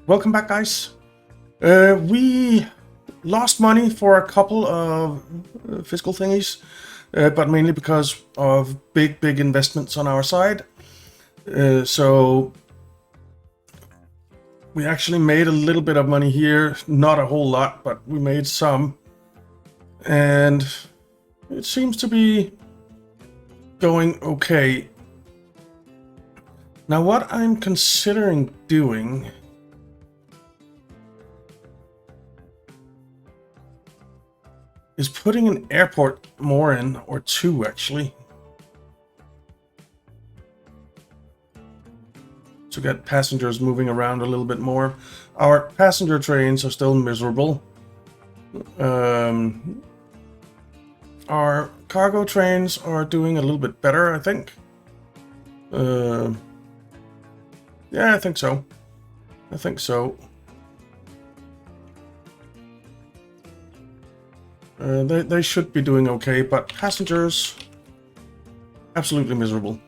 Welcome back, guys. We lost money for a couple of fiscal thingies, but mainly because of big investments on our side. So we actually made a little bit of money here, not a whole lot, but we made some. And it seems to be going okay. Now, what I'm considering doing is putting an airport more in, or two actually, to get passengers moving around a little bit more. Our passenger trains are still miserable. Our cargo trains are doing a little bit better, I think. Yeah, I think so. They should be doing okay, but passengers, absolutely miserable.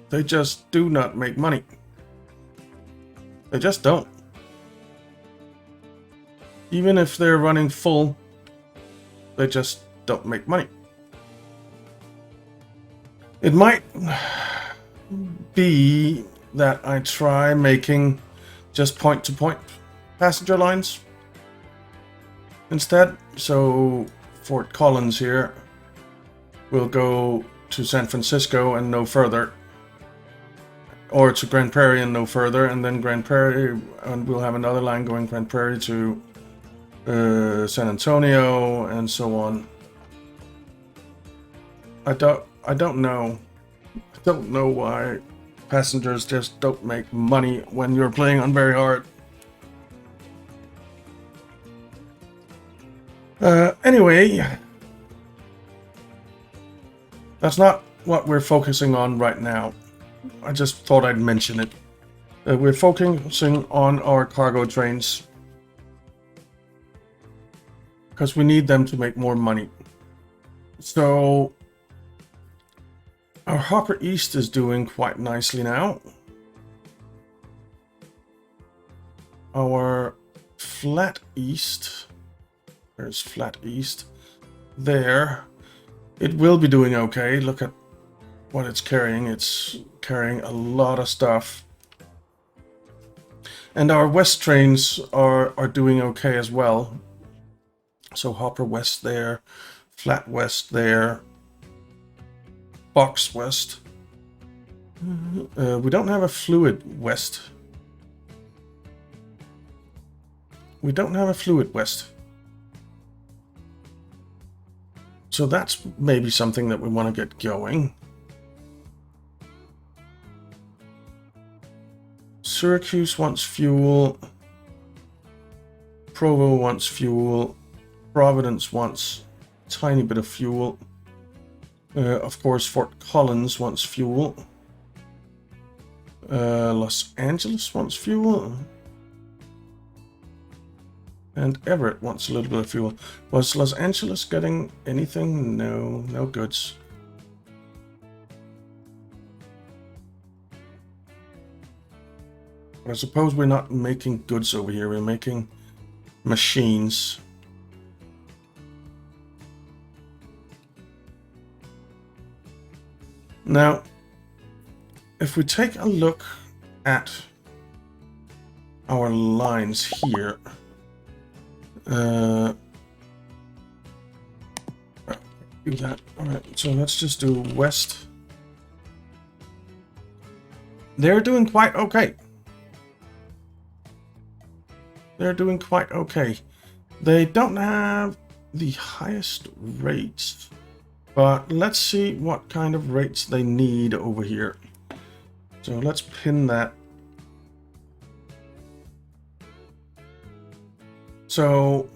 They just do not make money. They just don't. Even if they're running full, they just don't make money. It might be that I try making just point-to-point passenger lines instead. So Fort Collins here will go to San Francisco and no further, or to Grand Prairie and no further, and then Grand Prairie, and we'll have another line going Grand Prairie to San Antonio and so on. I don't know. I don't know why passengers just don't make money when you're playing on very hard. Anyway, that's not what we're focusing on right now. I just thought I'd mention it. We're focusing on our cargo trains because we need them to make more money. So our Hopper East is doing quite nicely now. Our Flat East, there's Flat East there. It will be doing okay. Look at what it's carrying. It's carrying a lot of stuff. And our West trains are doing okay as well. So Hopper West there, Flat West there, Box West. We don't have a Fluid West. We don't have a Fluid West. So that's maybe something that we want to get going. Syracuse wants fuel. Provo wants fuel. Providence wants a tiny bit of fuel. Of course, Fort Collins wants fuel. Los Angeles wants fuel. And Everett wants a little bit of fuel. Was Los Angeles getting anything? No, no goods. But I suppose we're not making goods over here. We're making machines. Now, if we take a look at our lines here, do that. All right, so let's just do west. They're doing quite okay. They're doing quite okay. They don't have the highest rates, but let's see what kind of rates they need over here. So let's pin that. So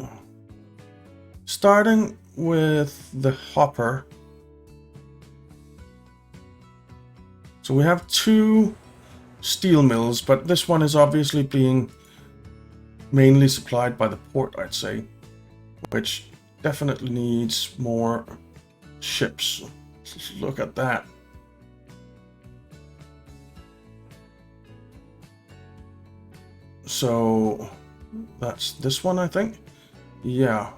starting with the Hopper. So we have two steel mills, but this one is obviously being mainly supplied by the port, I'd say, which definitely needs more ships. Look at that. So that's this one, I think. Yeah.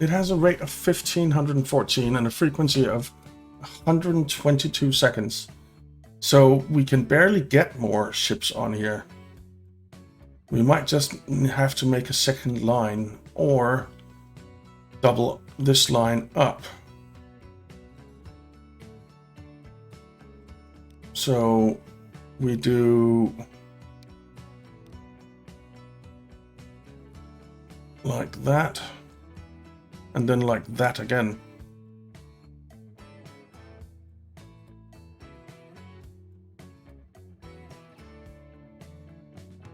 It has a rate of 1514 and a frequency of 122 seconds. So we can barely get more ships on here. We might just have to make a second line or double this line up. So we do like that, and then like that again.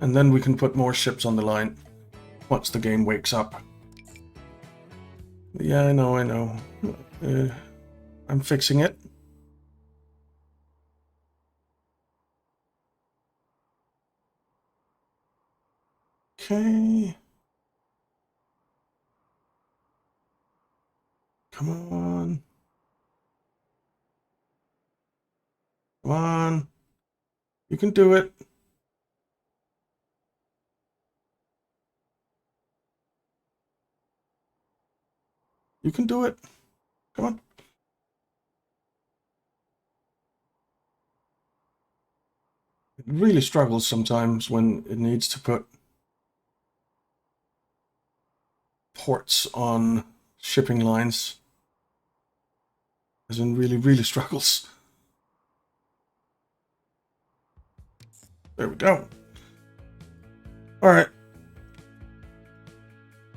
And then we can put more ships on the line once the game wakes up. Yeah, I know. I'm fixing it. Okay. Come on. Come on. You can do it. You can do it. Come on. It really struggles sometimes when it needs to put ports on shipping lines. As in really struggles. There we go. All right.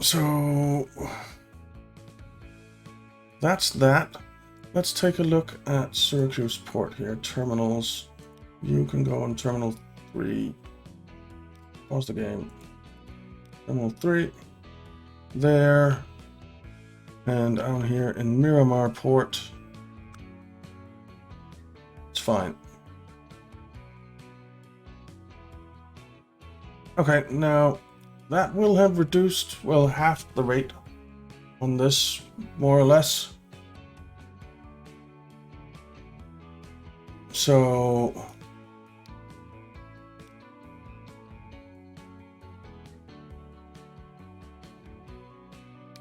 So that's that. Let's take a look at Syracuse port here. Terminals. You can go on Terminal 3. Pause the game. Terminal 3. There. And down here in Miramar port. It's fine. Okay, now that will have reduced, well, half the rate on this, more or less. So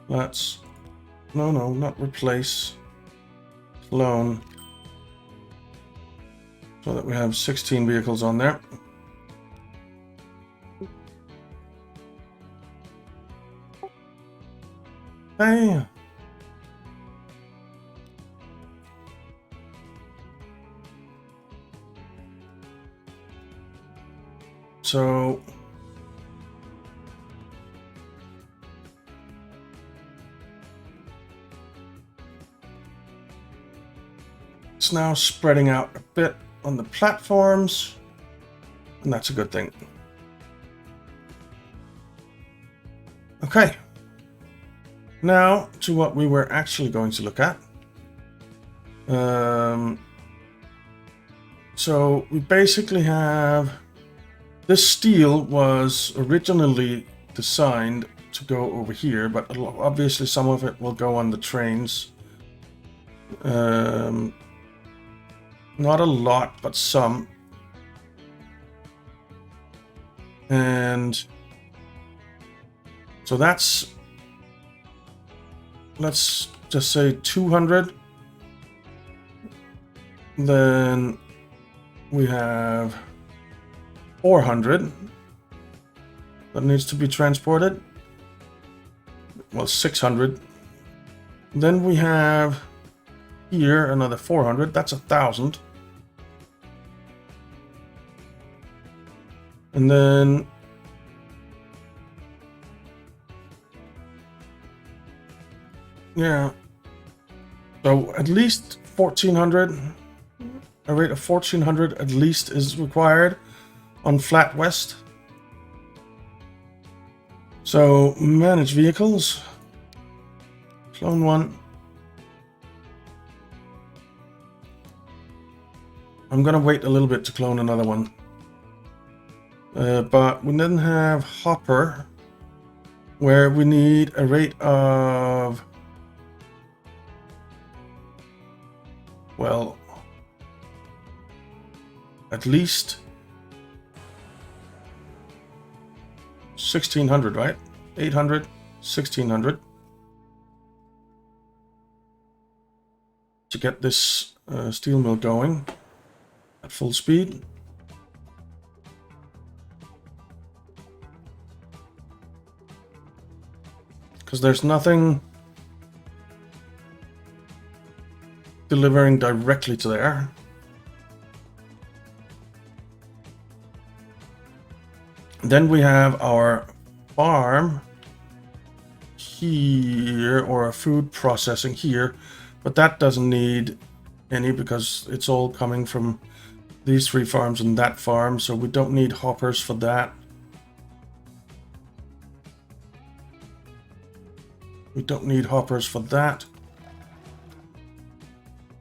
let's, no, not replace, clone, so that we have 16 vehicles on there. Hey. So it's now spreading out a bit on the platforms, and that's a good thing. Okay. Now to what we were actually going to look at. So we basically have, this steel was originally designed to go over here, but obviously some of it will go on the trains. Not a lot, but some. And so that's, let's just say 200. Then we have 400 that needs to be transported. Well, 600. Then we have here another 400. That's 1,000. And then yeah, so at least 1,400. A rate of 1,400 at least is required on Flat West. So manage vehicles. Clone one. I'm gonna wait a little bit to clone another one. But we then have Hopper, where we need a rate of, well, at least 1600, right? 800, 1600 to get this steel mill going at full speed. Because there's nothing delivering directly to there. Then we have our farm here, or our food processing here, but that doesn't need any because it's all coming from these 3 farms and that farm, so we don't need hoppers for that. We don't need hoppers for that.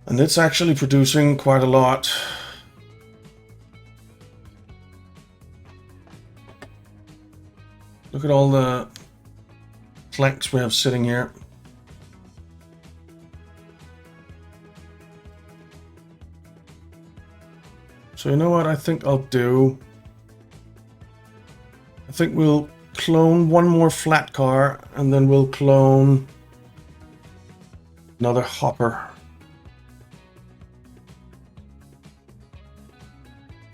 And it's actually producing quite a lot. Look at all the planks we have sitting here. So you know what I think I'll do? I think we'll clone one more flat car and then we'll clone another hopper.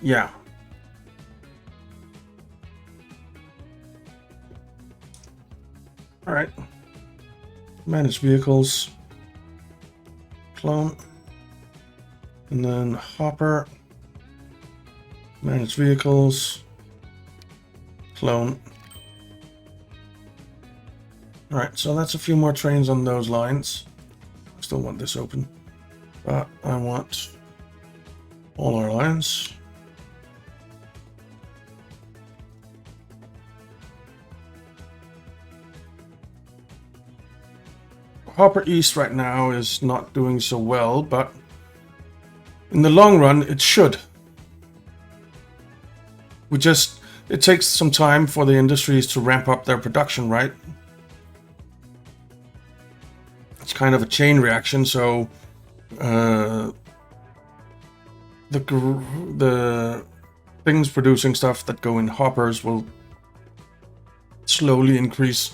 Yeah. All right. Manage vehicles. Clone. And then hopper. Manage vehicles. Clone. All right, so that's a few more trains on those lines. Still want this open, but I want all our lines. Hopper East right now is not doing so well, but in the long run, it should. It takes some time for the industries to ramp up their production, right? It's kind of a chain reaction, so the things producing stuff that go in hoppers will slowly increase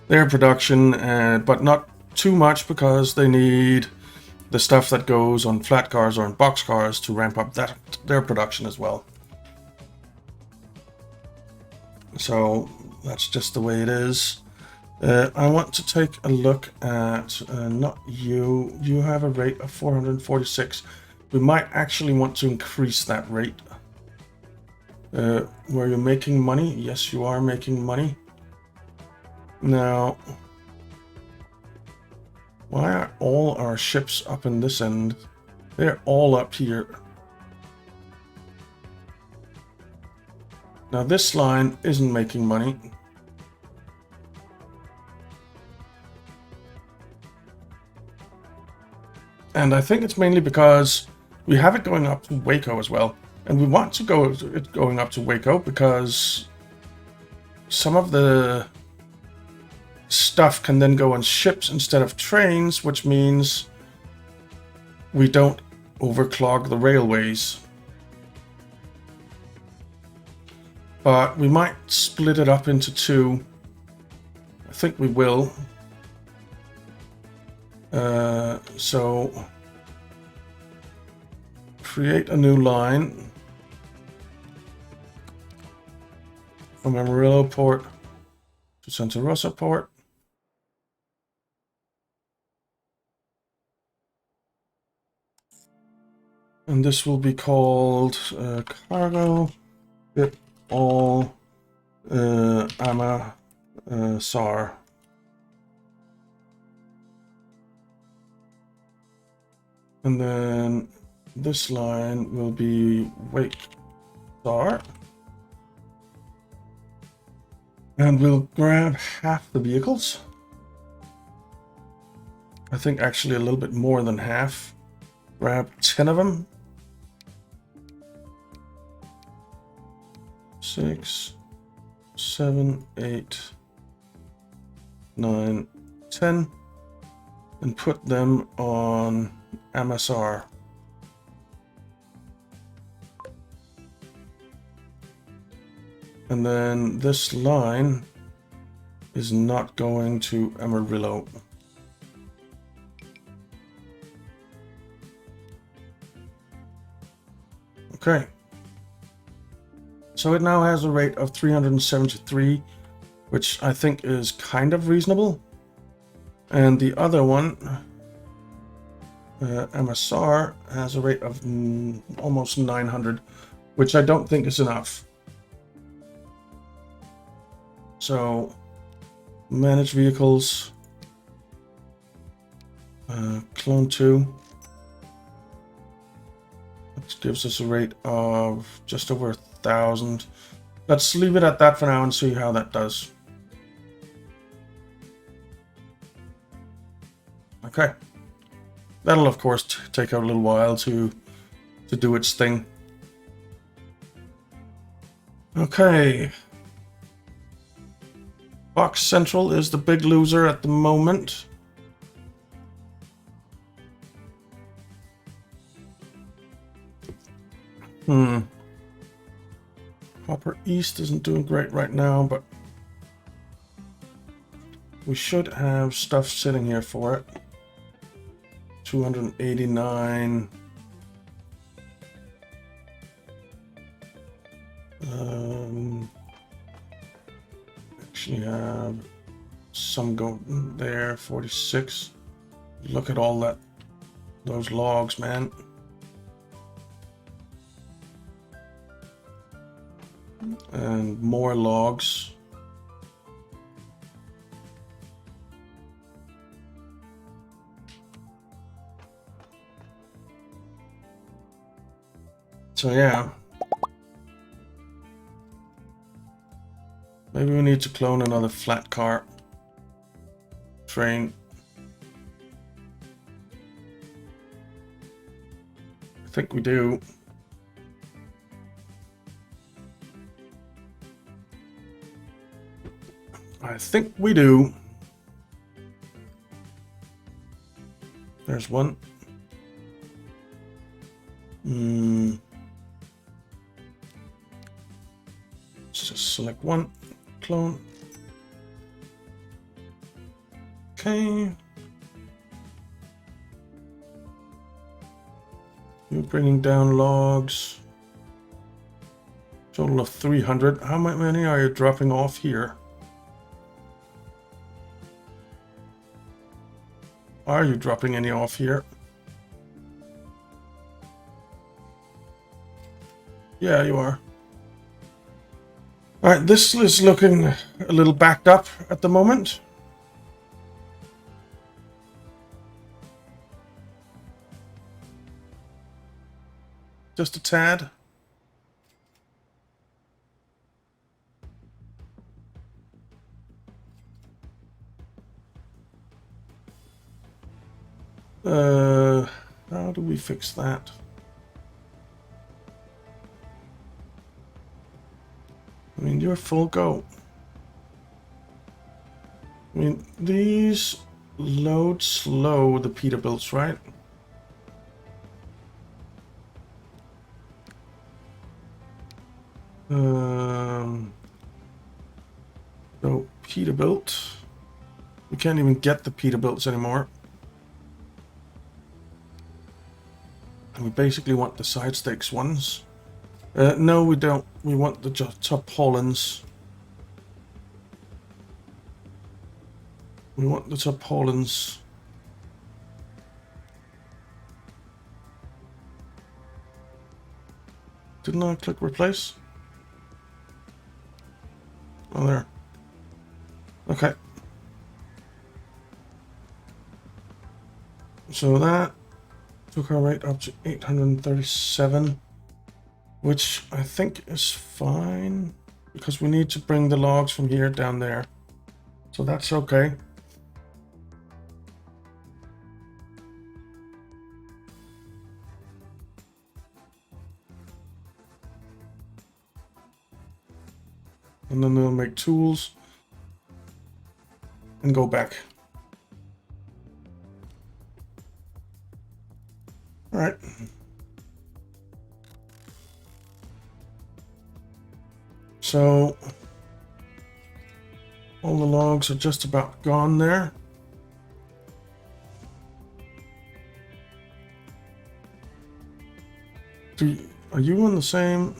their production, but not too much because they need the stuff that goes on flat cars or on box cars to ramp up their production as well. So that's just the way it is. I want to take a look at, not you, you have a rate of 446. We might actually want to increase that rate. Were you making money? Yes, you are making money. Now, why are all our ships up in this end? They're all up here. Now this line isn't making money. And I think it's mainly because we have it going up to Waco as well. And we want to go it going up to Waco because some of the stuff can then go on ships instead of trains, which means we don't overclog the railways. But we might split it up into 2. I think we will. So create a new line from Amarillo Port to Santa Rosa Port. And this will be called cargo bit all SAR. And then this line will be wait SAR. And we'll grab half the vehicles. I think actually a little bit more than half. Grab 10 of them. 6, 7, 8, 9, 10, and put them on MSR. And then this line is not going to Amarillo. Okay. So it now has a rate of 373, which I think is kind of reasonable. And the other one, MSR, has a rate of almost 900, which I don't think is enough. So, manage vehicles, clone 2. That gives us a rate of just over 1,000. Let's leave it at that for now and see how that does. Okay. That'll of course take a little while to do its thing. Okay. Box Central is the big loser at the moment. Hopper East isn't doing great right now, but we should have stuff sitting here for it. 289. Actually have some go there, 46. Look at all those logs, man. And more logs. So yeah. Maybe we need to clone another flat car train. I think we do. I think we do. There's one. Let's just select one. Clone. Okay. You're bringing down logs. Total of 300. How many are you dropping off here? Are you dropping any off here? Yeah, you are. Alright, this is looking a little backed up at the moment. Just a tad. How do we fix that? I mean, you're full go. I mean, these load slow the Peterbilts, right? So Peterbilt. We can't even get the Peterbilts anymore. And we basically want the side stakes ones. No, we don't. We want the top Hollands. We want the top Hollands. Didn't I click replace? Oh, there. Okay. So that took our rate up to 837, which I think is fine because we need to bring the logs from here down there. So that's okay. And then we'll make tools and go back. All right. So logs are just about gone there. Are you on the same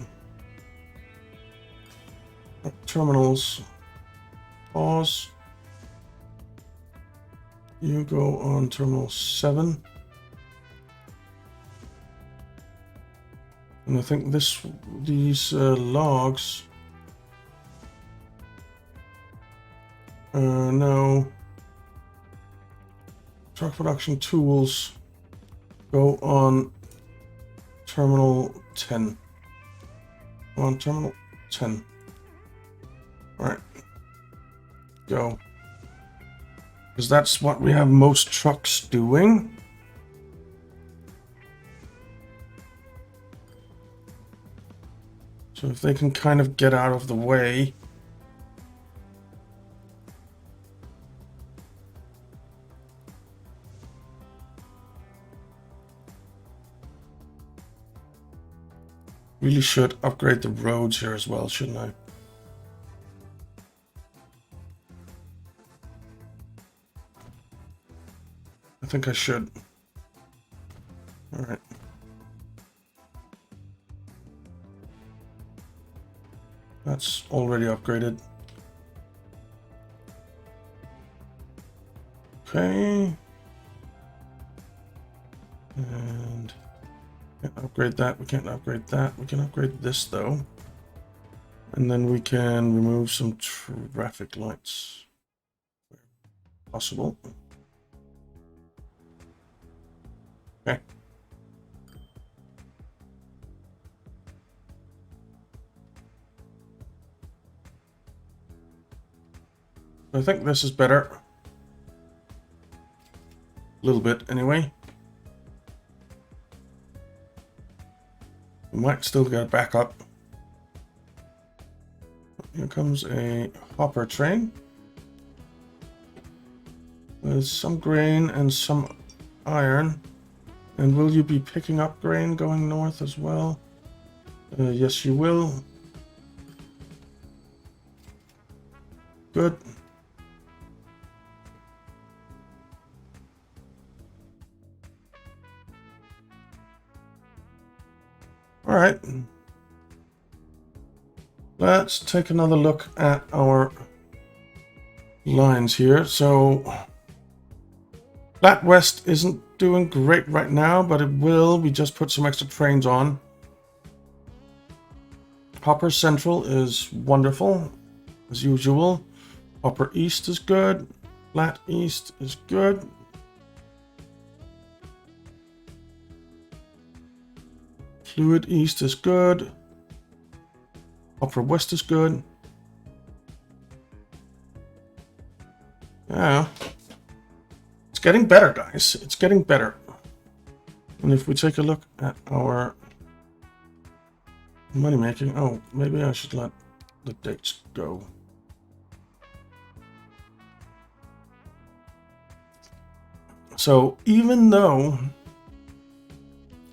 terminals? Pause. You go on terminal 7. And I think these logs. No. Truck production tools go on terminal 10. On terminal 10. Alright. Go. Because that's what we have most trucks doing. So if they can kind of get out of the way. Really should upgrade the roads here as well, shouldn't I? I think I should. All right. That's already upgraded. Okay. And can't upgrade that. We can't upgrade that. We can upgrade this though. And then we can remove some traffic lights where possible. Okay. I think this is better. A little bit anyway. We might still get a backup. Here comes a hopper train. With some grain and some iron. And will you be picking up grain going north as well? Yes, you will. Good. All right. Let's take another look at our lines here. So Flat West isn't doing great right now, but it will. We just put some extra trains on. Hopper Central is wonderful, as usual. Hopper East is good. Flat East is good. Fluid East is good. Hopper West is good. Yeah. It's getting better, guys. It's getting better. And if we take a look at our money making, oh, maybe I should let the dates go. So even though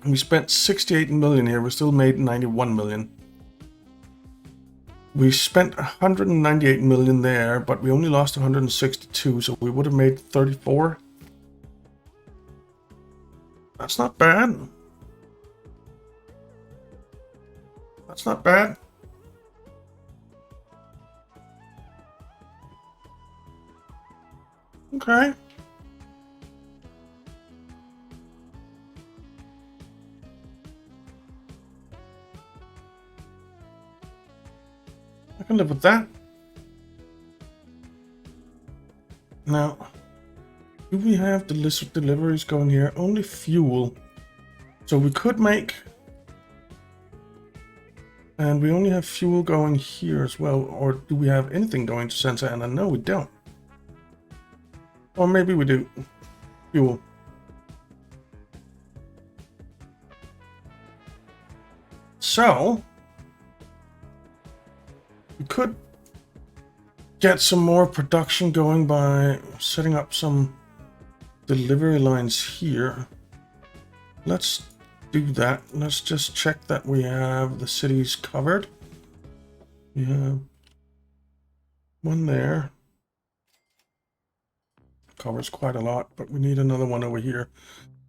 we spent 68 million here, we still made 91 million. We spent 198 million there, but we only lost 162, so we would have made 34. That's not bad. That's not bad. Okay. I can live with that. Now, do we have the list of deliveries going here? Only fuel. So we could make... And we only have fuel going here as well. Or do we have anything going to Santa Ana? No, we don't. Or maybe we do. Fuel. So... we could get some more production going by setting up some delivery lines here. Let's do that. Let's just check that we have the cities covered. We have one there, covers quite a lot, but we need another one over here.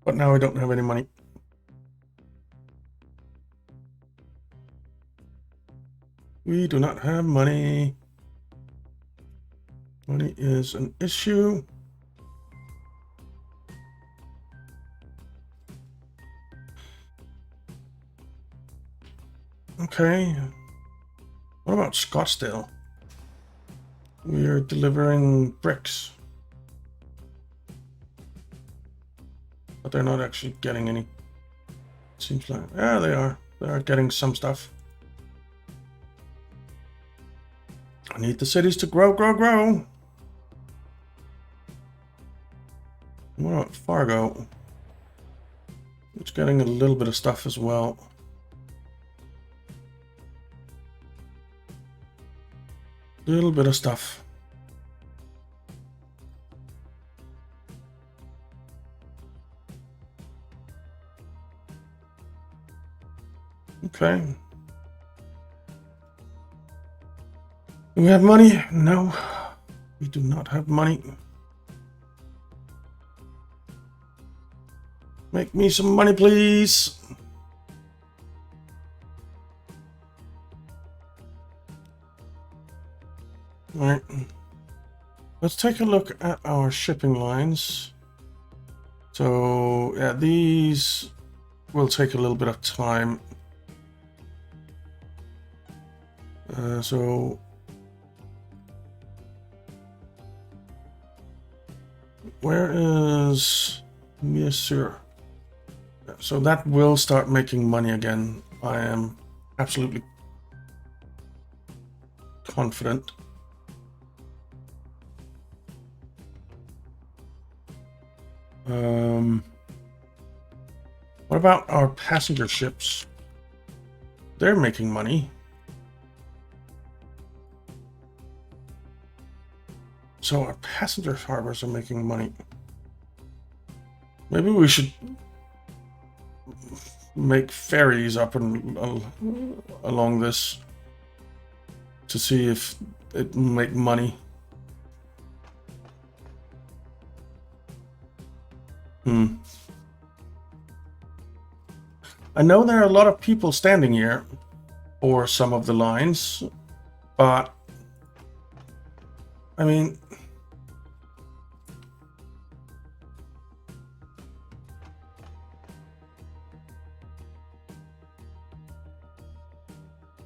But now I don't have any money. We do not have money. Money is an issue. Okay. What about Scottsdale? We are delivering bricks. But they're not actually getting any. Seems like, yeah, they are. They are getting some stuff. I need the cities to grow, grow, grow. What about Fargo? It's getting a little bit of stuff as well. Little bit of stuff. Okay. Do we have money? No, we do not have money. Make me some money, please. All right. Let's take a look at our shipping lines. So, yeah, these will take a little bit of time. So where is Monsieur? So that will start making money again. I am absolutely confident. What about our passenger ships? They're making money. So our passenger harbors are making money. Maybe we should make ferries up and along this to see if it will make money. I know there are a lot of people standing here for some of the lines, but I mean,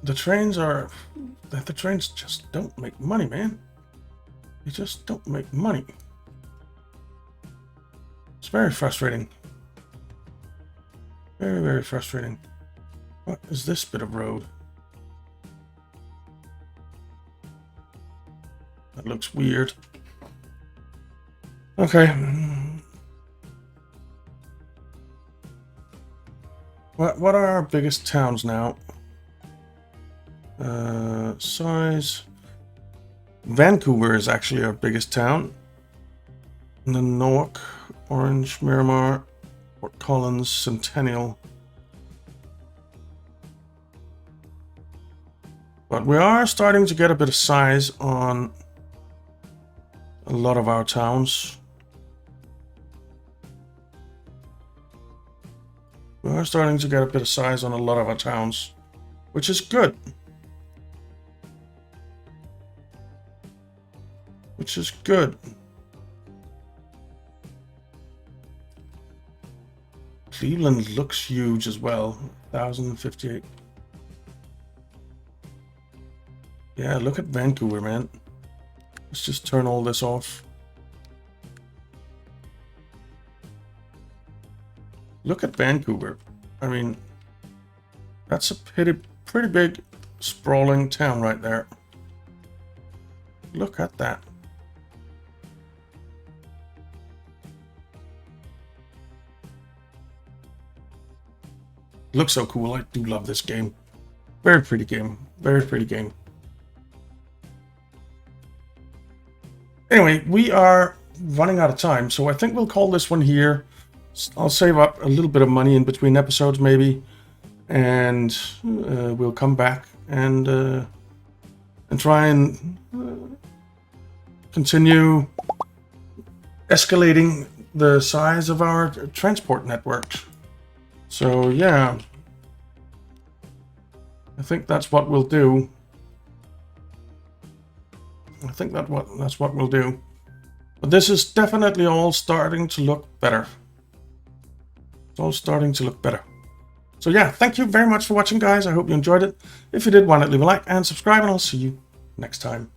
the trains just don't make money, man. They just don't make money. It's very frustrating. Very, very frustrating. What is this bit of road? That looks weird. Okay. What are our biggest towns now? Size. Vancouver is actually our biggest town. And then Norwalk, Orange, Miramar, Fort Collins, Centennial. But we are starting to get a bit of size on a lot of our towns. We are starting to get a bit of size on a lot of our towns, which is good. Which is good. Cleveland looks huge as well. 1,058. Yeah, look at Vancouver, man. Let's just turn all this off. Look at Vancouver. I mean, that's a pretty big, sprawling town right there. Look at that. Looks so cool. I do love this game. Very pretty game. Very pretty game. Anyway, we are running out of time, so I think we'll call this one here. I'll save up a little bit of money in between episodes, maybe, and we'll come back and try and continue escalating the size of our transport networks. So yeah, I think that's what we'll do. I think that's what we'll do. But this is definitely all starting to look better. It's all starting to look better. So yeah, thank you very much for watching, guys. I hope you enjoyed it. If you did, why not leave a like and subscribe, and I'll see you next time.